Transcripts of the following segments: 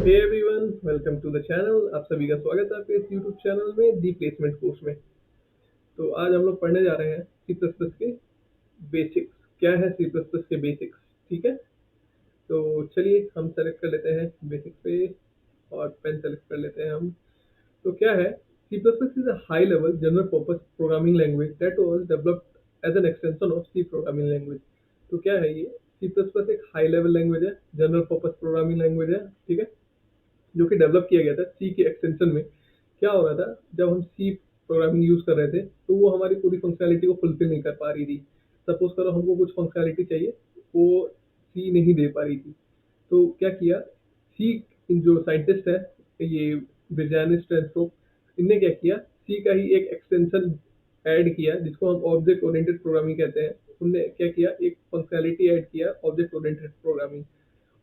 Hey everyone, welcome to the channel. आप सभी का स्वागत है आपके इस यूट्यूब चैनल में दी प्लेसमेंट कोर्स में। तो आज हम लोग पढ़ने जा रहे हैं सी प्लस प्लस के बेसिक्स। क्या है सी प्लस प्लस के बेसिक्स? ठीक है, तो चलिए हम सेलेक्ट कर लेते हैं बेसिक्स पे और पेन सेलेक्ट कर लेते हैं हम। तो क्या है, C plus plus is a high level general purpose programming language that was developed as an extension of C programming language. तो क्या है ये? सी प्लस प्लस एक हाई लेवल लैंग्वेज है, जनरल पर्पस प्रोग्रामिंग लैंग्वेज है। ठीक है, जो कि डेवलप किया गया था सी के एक्सटेंशन में। क्या हो रहा था, जब हम सी प्रोग्रामिंग यूज कर रहे थे तो वो हमारी पूरी फंक्शनैलिटी को फुलफिल नहीं कर पा रही थी। सपोज करो हमको कुछ फंक्शनैलिटी चाहिए, वो सी नहीं दे पा रही थी। तो क्या किया, सी जो साइंटिस्ट है, ये विजयान स्टैनफोर्ड, इनने क्या किया, सी का ही एक एक्सटेंशन ऐड किया जिसको हम ऑब्जेक्ट ओरिएंटेड प्रोग्रामिंग कहते हैं। उनने क्या किया, एक फंक्शनैलिटी ऐड किया ऑब्जेक्ट ओरिएंटेड प्रोग्रामिंग।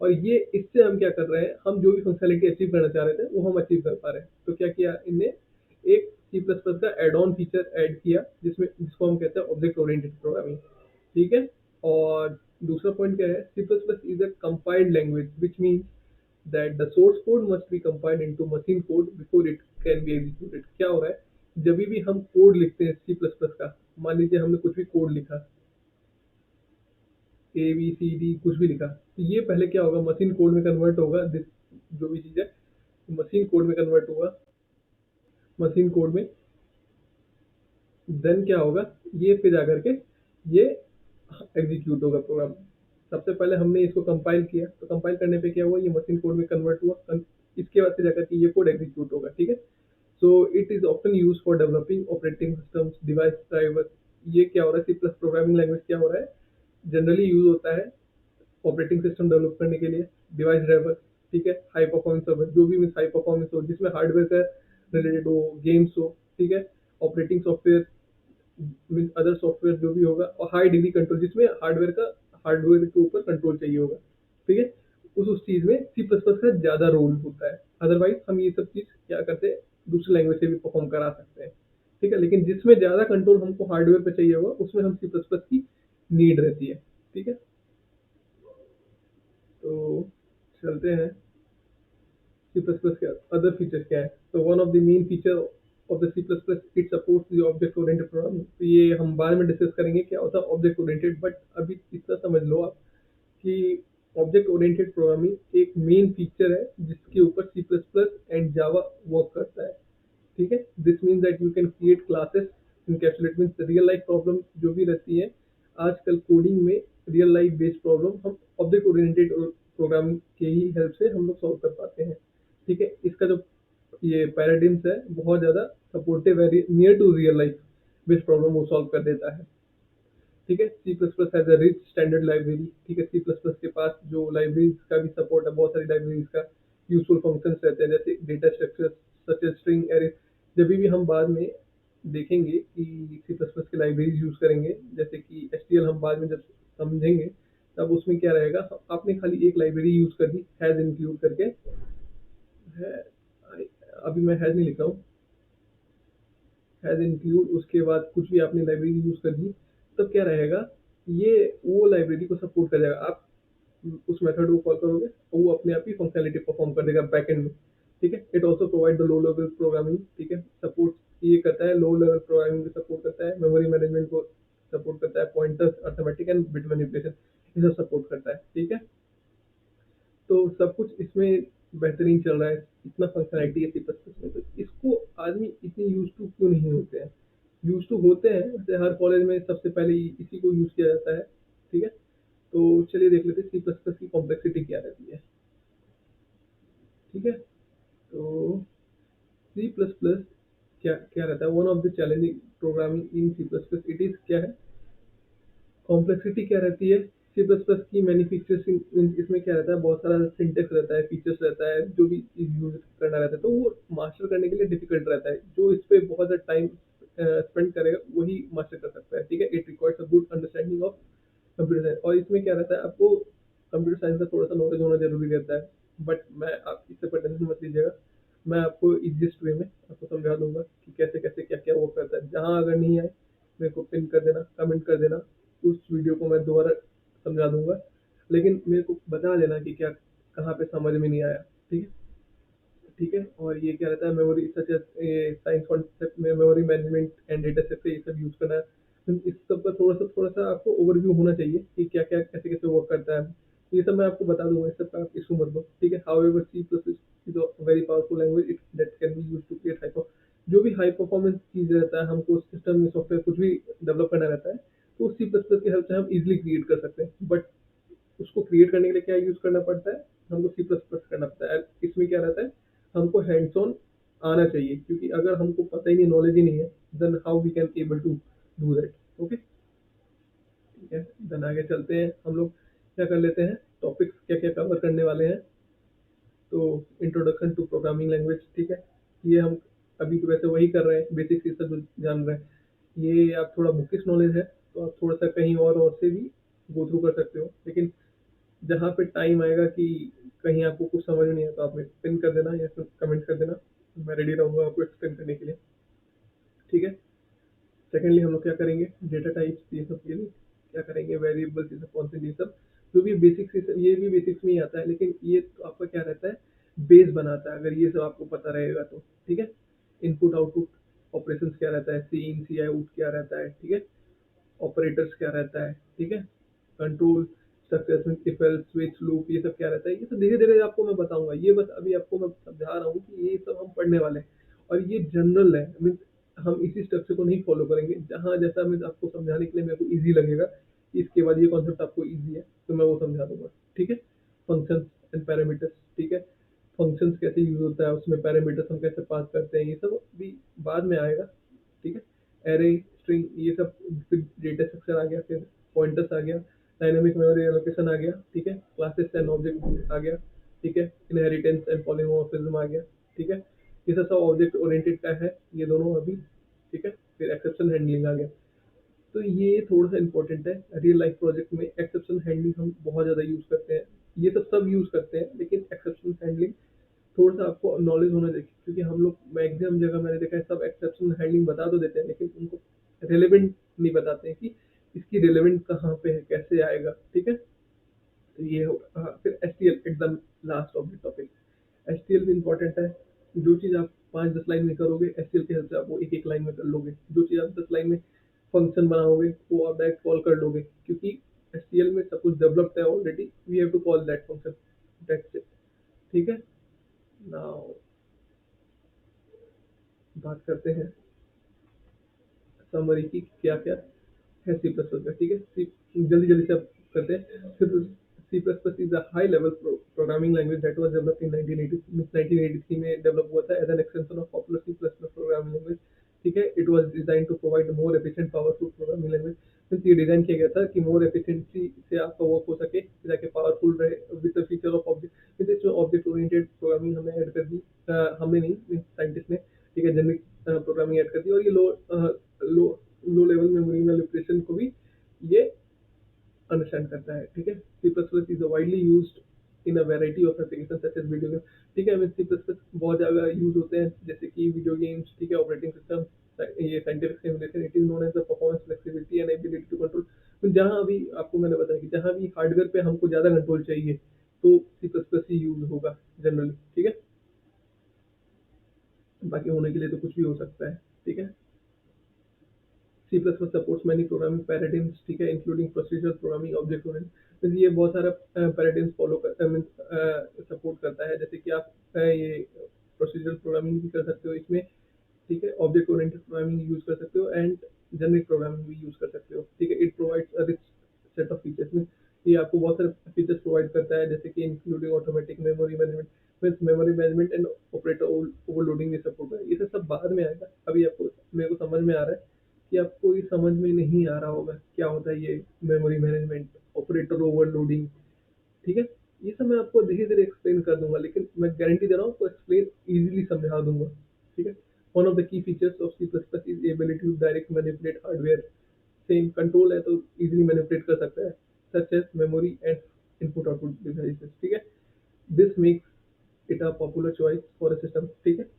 और ये इससे हम क्या कर रहे हैं, हम जो भी फंक्शनैलिटी अचीव करना चाह रहे थे वो हम अचीव कर पा रहे हैं। तो क्या किया इनने, एक सी प्लस प्लस का एड ऑन फीचर ऐड किया जिसमें जिसको हम कहते हैं ऑब्जेक्ट ओरिएंटेड प्रोग्रामिंग। ठीक है, और दूसरा पॉइंट क्या है, C plus plus is a compiled language which means that the source code must be compiled into machine code before it can be executed. क्या हो रहा है, जब भी हम कोड लिखते हैं सी प्लस प्लस का, मान लीजिए हमने कुछ भी कोड लिखा, ए बी सी डी कुछ भी लिखा, तो ये पहले क्या होगा, मशीन कोड में कन्वर्ट होगा। जो भी चीज़ है मशीन कोड में कन्वर्ट होगा। मशीन कोड में देन क्या होगा, ये फिर जाकर के ये एग्जीक्यूट होगा प्रोग्राम। सबसे पहले हमने इसको कंपाइल किया, तो कंपाइल करने पे क्या हुआ, ये मशीन कोड में कन्वर्ट हुआ। इसके बाद से जाकर के ये कोड एग्जीक्यूट होगा। ठीक है, so it is often use for developing operating systems device driver. ये क्या हो रहा है, सी प्लस प्रोग्रामिंग लैंग्वेज क्या हो रहा है, जनरली यूज होता है ऑपरेटिंग सिस्टम डेवलप करने के लिए, डिवाइस ड्राइवर। ठीक है, हाई परफॉर्मेंस सर्वर, जो भी मीन हाई परफॉर्मेंस हो, जिसमें हार्डवेयर का रिलेटेड हो, गेम्स हो। ठीक है, operating software mean other software जो भी होगा, और हाई डिग्री कंट्रोल जिसमें हार्डवेयर के ऊपर कंट्रोल चाहिए होगा। ठीक है, उस चीज में सी प्लस प्लस का ज्यादा रोल होता है। अदरवाइज हम ये सब चीज क्या करते हैं, दूसरी लैंग्वेज से भी परफॉर्म करा सकते हैं। ठीक है, लेकिन जिसमें ज्यादा कंट्रोल हमको हार्डवेयर पे चाहिए होगा उसमें हम सी प्लस प्लस की नीड रहती है। ठीक है, तो चलते हैं सी प्लस प्लस के अदर फीचर क्या है। तो one of the main feature of the C plus plus, it supports the object oriented programming. तो ये हम बाद में डिस्कस करेंगे क्या होता है ऑब्जेक्ट ओरिएंटेड, बट अभी इतना समझ लो आप कि ऑब्जेक्ट ओरिएंटेड प्रोग्रामिंग एक मेन फीचर है जिसके ऊपर C plus plus and Java work करता है। ठीक है, this means that you can create classes encapsulate means real life problem जो भी रहती है आजकल कोडिंग में, रियल लाइफ बेस्ड प्रॉब्लम हम ऑब्जेक्ट ओरिएंटेड प्रोग्रामिंग के ही हेल्प से हम लोग सॉल्व कर पाते हैं। ठीक है, इसका जो ये पैराडिम्स है बहुत ज़्यादा सपोर्टिव है, near to real life based problem वो सॉल्व कर देता है। ठीक है, C plus plus has a rich standard library. ठीक है, सी प्लस प्लस के पास जो लाइब्रेरीज का भी सपोर्ट है, बहुत सारी लाइब्रेरीज का यूजफुल फंक्शंस रहते हैं जैसे data structure such as string array. जब भी हम बाद में देखेंगे कि सी प्लस प्लस की लाइब्रेरीज यूज करेंगे, जैसे कि एच टी एल हम बाद में जब समझेंगे, तब उसमें क्या रहेगा, आपने खाली एक लाइब्रेरी यूज कर दी हैज इंक्लूड करके है। अभी मैं हैज नहीं लिख रहा हूँ, हैज इंक्लूड उसके बाद कुछ भी आपने लाइब्रेरी यूज कर दी, तब क्या रहेगा, ये वो लाइब्रेरी को सपोर्ट कर जाएगा। आप उस मेथड को कॉल करोगे और वो अपने आप ही फंक्शनैलिटी परफॉर्म कर देगा बैकएंड में। ठीक है, it also provide the low level programming. ठीक है, सपोर्ट ये करता है, लो लेवल प्रोग्रामिंग को सपोर्ट करता है, मेमोरी मैनेजमेंट को सपोर्ट करता है, pointers arithmetic and bit manipulation ये सब सपोर्ट करता है। ठीक है, तो सब कुछ इसमें बेहतरीन चल रहा है, इतना फंक्शनैलिटी है सी प्लस प्लस में, तो इसको आदमी इतनी यूज टू क्यों नहीं होते हैं? यूज टू होते हैं, जैसे हर कॉलेज में सबसे पहले इसी को यूज किया जाता है। ठीक है, तो चलिए देख लेते हैं सी प्लस प्लस की कॉम्प्लेक्सिटी क्या रहती है। ठीक है, तो सी प्लस प्लस क्या क्या रहता है, one of the challenging programming in C plus plus, it is क्या है, कॉम्प्लेक्सिटी क्या रहती है सी प्लस प्लस की। मैनी फीचर्स इसमें क्या रहता है, बहुत सारा सिंटेक्स रहता है, फीचर्स रहता है, जो भी चीज यूज करना रहता है, तो वो मास्टर करने के लिए डिफिकल्ट रहता है। जो इस पे बहुत ज़्यादा टाइम स्पेंड करेगा वही मास्टर कर सकता है। ठीक है, it requires a good understanding of computer science. और इसमें क्या रहता है, आपको कंप्यूटर साइंस का थोड़ा सा नॉलेज होना जरूरी रहता है। बट मैं आप इससे पर टेंशन मत लीजिएगा, मैं आपको इजिएस्ट वे में आपको समझा दूंगा कि कैसे कैसे क्या क्या वो करता है। जहाँ अगर नहीं आए मेरे को पिन कर देना, कमेंट कर देना, उस वीडियो को मैं दोबारा समझा दूंगा। लेकिन मेरे को बता देना कि क्या कहाँ पे समझ में नहीं आया। ठीक है, ठीक है। और ये क्या रहता है, memory such as science concept में memory management and data set ये सब यूज करना है। तो इस सब का थोड़ा सा आपको ओवरव्यू होना चाहिए कि क्या क्या कैसे कैसे वर्क करता है। ये सब मैं आपको बता दूंगा, इस सब का आप इशू मत लो, ठीक है। However C plus is a very powerful language it that can be used to create hyper, जो भी हाई परफॉर्मेंस चीज रहता है, हमको सिस्टम में सॉफ्टवेयर कुछ भी डेवलप करना रहता है, तो सी प्लस प्लस की हेल्प से हम इजिली क्रिएट कर सकते हैं। बट उसको क्रिएट करने के लिए क्या यूज करना पड़ता है, हमको सी प्लस प्लस करना पड़ता है। इसमें क्या रहता है, हमको हैंड्स ऑन आना चाहिए, क्योंकि अगर हमको पता ही नहीं, नॉलेज ही नहीं है, then how we can able to do that. Okay, ठीक है। देन आगे चलते हैं, हम लोग क्या कर लेते हैं, टॉपिक्स क्या क्या कवर करने वाले हैं। तो इंट्रोडक्शन टू प्रोग्रामिंग लैंग्वेज, ठीक है। ये हम अभी तो वैसे वही कर रहे हैं, बेसिक ये सब जो जान रहे हैं। ये आप थोड़ा बुकिश नॉलेज है, तो आप थोड़ा सा कहीं और से भी गो थ्रू कर सकते हो, लेकिन जहाँ पे टाइम आएगा कि कहीं आपको कुछ समझ नहीं है, तो आप मेरे पिन कर देना या फिर कमेंट कर देना, मैं रेडी रहूंगा आपको एक्सप्लेन करने के लिए, ठीक है। सेकेंडली हम लोग क्या करेंगे, डेटा टाइप्स ये सब के लिए क्या करेंगे, वेरिएबल्स ये सब कौन से, ये सब जो भी बेसिक्स, ये भी बेसिक्स में ही आता है, लेकिन ये तो आपका क्या रहता है, बेस बनाता है, अगर ये सब आपको पता रहेगा तो, ठीक है। इनपुट आउटपुट ऑपरेशन क्या रहता है, सी इन सी आउट क्या रहता है, ठीक है। ऑपरेटर्स क्या रहता है, ठीक है। कंट्रोल स्ट्रक्चर्स में इफ एल्स स्विच लूप ये सब क्या रहता है, ये सब धीरे धीरे आपको मैं बताऊंगा, ये बस अभी आपको मैं समझा रहा हूँ कि ये सब हम पढ़ने वाले हैं। और ये जनरल है, मीन्स हम इसी स्ट्रक्चर को नहीं फॉलो करेंगे, जहाँ जैसा मीन्स आपको समझाने के लिए मेरे को ईजी लगेगा कि इसके बाद ये कॉन्सेप्ट आपको ईजी है, तो मैं वो समझा दूंगा, ठीक है। फंक्शंस एंड पैरामीटर्स, ठीक है। फंक्शंस कैसे यूज होता है, उसमें पैरामीटर्स हम कैसे पास करते हैं, ये सब भी बाद में आएगा, ठीक है। एरे स्ट्रिंग ये सब, फिर डेटा स्ट्रक्चर आ गया, फिर पॉइंटर्स आ गया, डायनामिक मेमोरी एलोकेशन आ गया, ठीक है। क्लासेस एंड ऑब्जेक्ट आ गया, ठीक है। इनहेरिटेंस एंड पॉलीमॉर्फिज्म आ गया, ठीक है। ये सब ऑब्जेक्ट ओरिएंटेड का है, ये दोनों अभी, ठीक है। फिर एक्सेप्शन हैंडलिंग आ गया, तो ये थोड़ा सा इंपॉर्टेंट है। रियल लाइफ प्रोजेक्ट में एक्सेप्शन हैंडलिंग हम बहुत ज़्यादा यूज़ करते हैं, ये सब यूज़ करते हैं, लेकिन एक्सेप्शन हैंडलिंग थोड़ा सा आपको नॉलेज होना चाहिए, क्योंकि हम लोग मैक्सिमम जगह मैंने देखा है सब एक्सेप्शन हैंडलिंग बता तो देते हैं, लेकिन उनको रिलेवेंट नहीं बताते हैं कि इसकी रिलेवेंट कहाँ पे है, कैसे आएगा, ठीक है। तो ये होगा। हाँ, फिर एस टी एल एकदम last of the topic, S T L भी इंपॉर्टेंट है। जो चीज़ आप 5-10 लाइन में करोगे, एस टी एल की हेल्प से आप वो एक एक लाइन में कर लोगे। जो चीज़ आप 10 लाइन में फंक्शन बनाओगे, वो आप डायरेक्ट कॉल कर लोगे, क्योंकि एस टी एल में सब कुछ डेवलप्ड है already, we have to call that function, that's it, ठीक है। नाउ बात करते हैं समरी की, क्या क्या है सी प्लस प्लस का, ठीक है। जल्दी जल्दी से आप करते हैं। C plus plus is a high level programming language that was developed in 1983 में डेवलप हुआ था as an extension of popular C plus plus programming language, ठीक है। It was design to provide more efficient powerful programming language, means ये design किया गया था कि मोर एफिशिएंसी से आपका वर्क हो सके, ताकि पावरफुल रहे with the feature of object, इसमें ऑब्जेक्ट ओरिएंटेड प्रोग्रामिंग हमें ऐड कर दी, हमने नहीं, मींस साइंटिस्ट ने, ठीक है। जेनरिक प्रोग्रामिंग ऐड कर दी, और ये low low level memory manipulation को भी ये अंडरस्टैंड करता है, ठीक है। C plus plus is widely used in a variety of application such as video game, ठीक है। सी प्लस प्लस बहुत ज़्यादा यूज होते हैं, जैसे कि वीडियो गेम्स, ठीक है, ऑपरेटिंग सिस्टम, ये scientific simulation, it is known as the performance flexibility and ability to control. तो जहाँ भी आपको मैंने बताया कि जहाँ भी हार्डवेयर पे हमको ज़्यादा कंट्रोल चाहिए, तो सी प्लस प्लस ही यूज होगा जनरली, ठीक है। बाकी होने के लिए तो कुछ भी हो सकता है, ठीक है। C++ supports many programming paradigms, ठीक है, including procedural programming, object oriented, तो ये बहुत सारा पैराडिम्स फॉलो करता है, सपोर्ट करता है, जैसे कि आप ये प्रोसीजरल प्रोग्रामिंग भी कर सकते हो इसमें, ठीक है। ऑब्जेक्ट ओरिएंटेड प्रोग्रामिंग यूज कर सकते हो, एंड जेनरिक प्रोग्रामिंग भी यूज कर सकते हो, ठीक है। It provides a rich set of features में, ये आपको बहुत सारे फीचर्स प्रोवाइड करता है, जैसे कि including automatic memory management, means memory management and operator overloading भी सपोर्ट है। ये सब बाद में आएगा, अभी आपको मेरे को समझ में आ रहा है कि आपको ये समझ में नहीं आ रहा होगा क्या होता है ये मेमोरी मैनेजमेंट, ऑपरेटर ओवरलोडिंग, ठीक है। ये सब मैं आपको धीरे धीरे एक्सप्लेन कर दूंगा, लेकिन मैं गारंटी दे रहा हूँ आपको एक्सप्लेन इजीली समझा दूंगा, ठीक है। One of the key features of C plus plus is ability to direct manipulate hardware, same control है तो इजीली मैनिपुलेट कर सकता है, such as memory and input output devices, ठीक है। This makes it a popular choice for a system, ठीक है।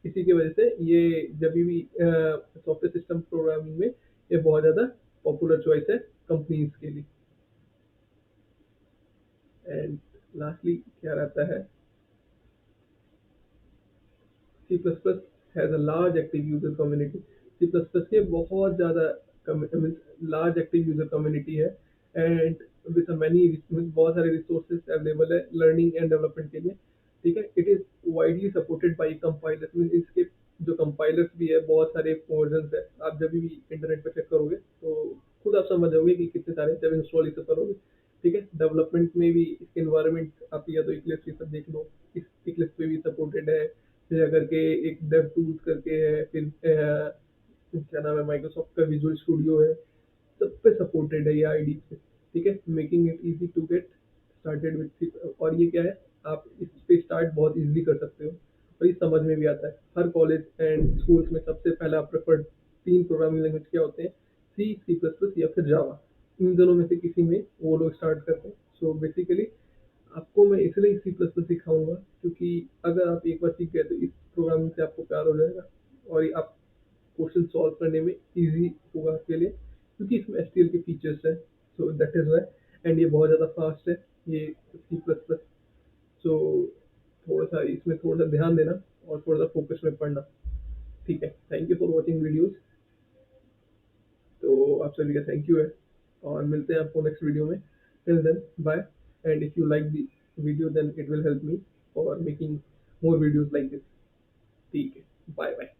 इसी की वजह से ये जब भी सॉफ्टवेयर सिस्टम प्रोग्रामिंग में ये बहुत ज़्यादा पॉपुलर चॉइस है कंपनीज के लिए। एंड लास्टली क्या रहता है, C plus plus has a large active user community. C plus plus के बहुत ज़्यादा लार्ज एक्टिव यूजर कम्युनिटी है, एंड विद मैनी बहुत सारे रिसोर्सेज अवेलेबल है लर्निंग एंड डेवलपमेंट के लिए। ठीक है, it is widely supported by compiler, mean इसके जो कंपाइलर्स भी है बहुत सारे वर्जन है। आप जब भी इंटरनेट पर चेक करोगे तो खुद आप समझ जाओगे कि कितने सारे जब इंस्टॉल इसे करोगे। ठीक है, डेवलपमेंट में भी इसके इन्वायरमेंट आप या तो इक्लिप्स ये सब देख लो, इस इक्लिप्स पे भी सपोर्टेड है। फिर करके एक डेव टूल्स करके है, फिर क्या नाम है, माइक्रोसॉफ्ट का विजुअल स्टूडियो है, सब पे सपोर्टेड है ये आईडी पे। ठीक है, making it easy to get started with. और ये क्या है, आप इस पे स्टार्ट बहुत इजीली कर सकते हो और ये समझ में भी आता है। हर कॉलेज एंड स्कूल्स में सबसे पहला प्रेफर्ड 3 प्रोग्रामिंग लैंग्वेज क्या होते हैं, सी, सी प्लस प्लस या फिर जावा। इन दोनों में से किसी में वो लोग स्टार्ट करते हैं। सो बेसिकली आपको मैं इसलिए सी प्लस प्लस सिखाऊंगा क्योंकि अगर आप एक बार सीख गए तो इस प्रोग्रामिंग से आपको प्यार हो जाएगा और ये आप क्वेश्चन सॉल्व करने में इजी होगा आपके लिए, क्योंकि इसमें एसटीएल के फीचर्स हैं। So that is why, and ये बहुत ज़्यादा फास्ट है ये सी प्लस प्लस। सो थोड़ा सा इसमें थोड़ा सा ध्यान देना और थोड़ा सा फोकस में पढ़ना। ठीक है, thank you for watching videos. तो आप सभी का थैंक यू है और मिलते हैं आपको नेक्स्ट वीडियो में। Till then bye, and if you like the video then it will help me for making more videos like this. ठीक है, बाय बाय।